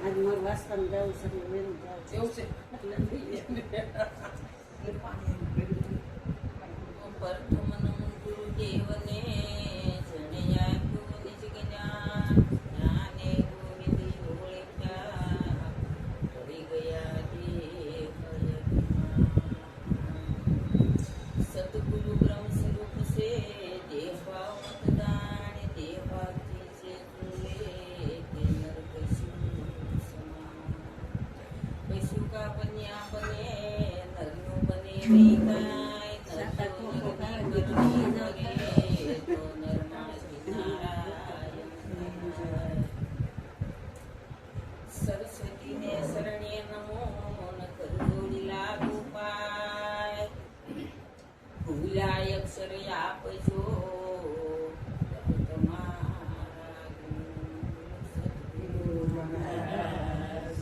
આજ મારું વાસણ જવું છે એટલે વેરું જાઉં એવું છે પ્રથમ નમો ગુરુદેવને જણ્યા ગુરુનિજ જ્ઞાન જ્ઞાને ગોવિંદ ઓળખ્યા કરી ગયા સતગુરુ બ્રહ્મ સ્વરૂપ છે દેવા મતદાન દેવાથી છે તુલે તે નર પશુ સમાન પશુ કા બન્યા બને નરનું બને નહીં સરસ્વતી ને શરણે નમો ન કરજોડી લાગુ પાય ભૂલાય અક્ષર આપજો તમારા સદગુરુ મહારાજની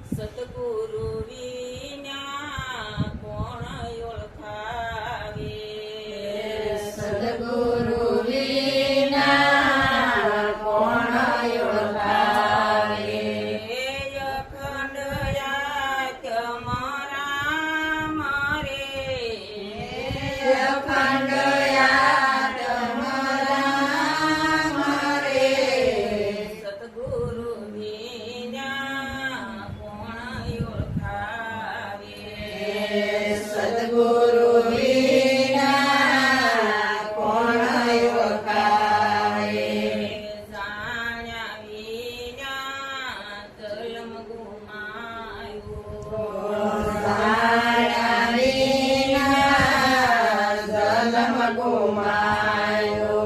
સતગુરુ વિના કોણ ઓળખાવે સદગુરુ વિના કોણ ઓળખાવે અખંડ તમારા મારે અખંડ તમારા મારે સતગુરુ વિના સદગુરુ વિના કોણ ઓળખાવે જાણ્યા વિના જલમ ગુમાયો જાણ્યા વિના જન્મ ગુમાયો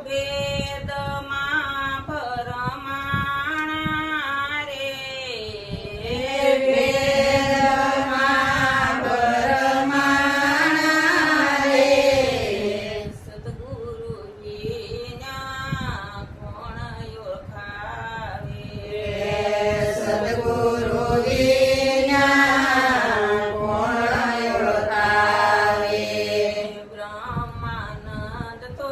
વેદમાં ભરમાણા રે સતગુરુ વિના કોણ ઓળખાવે સદગુરુ વિના કોણ ઓળખાવે બ્રહ્માનંદ તો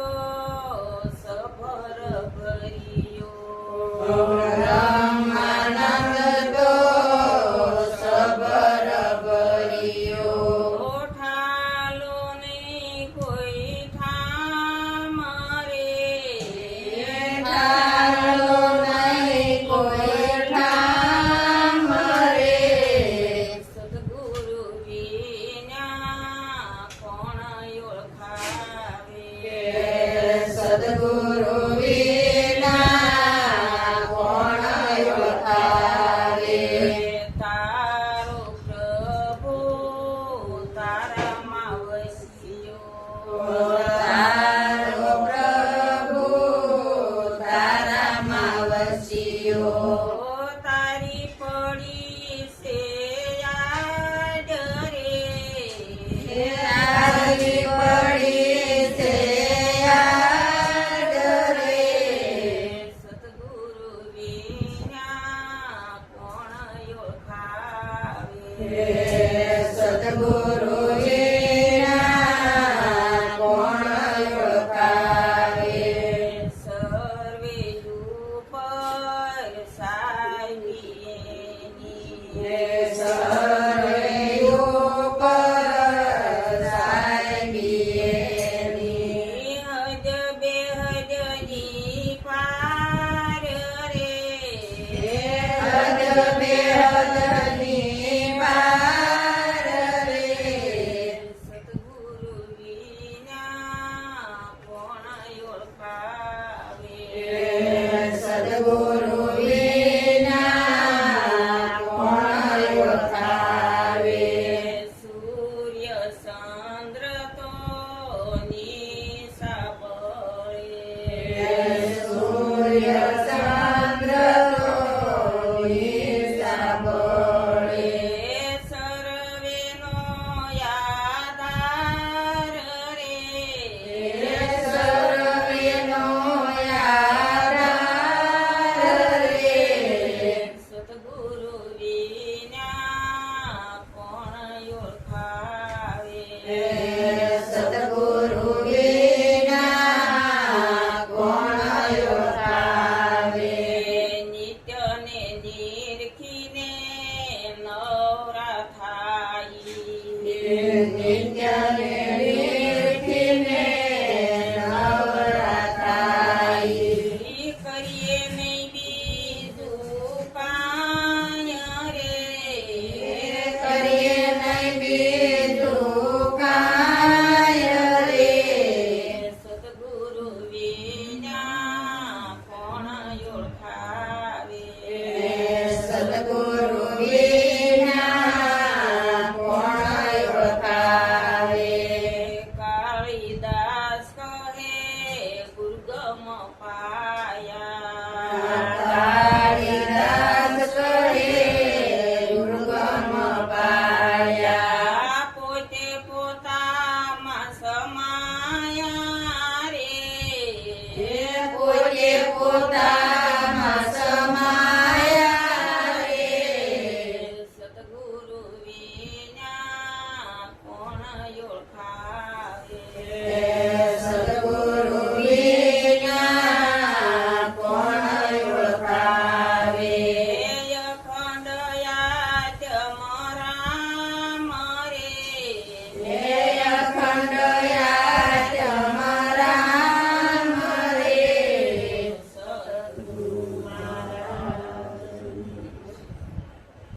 પોતા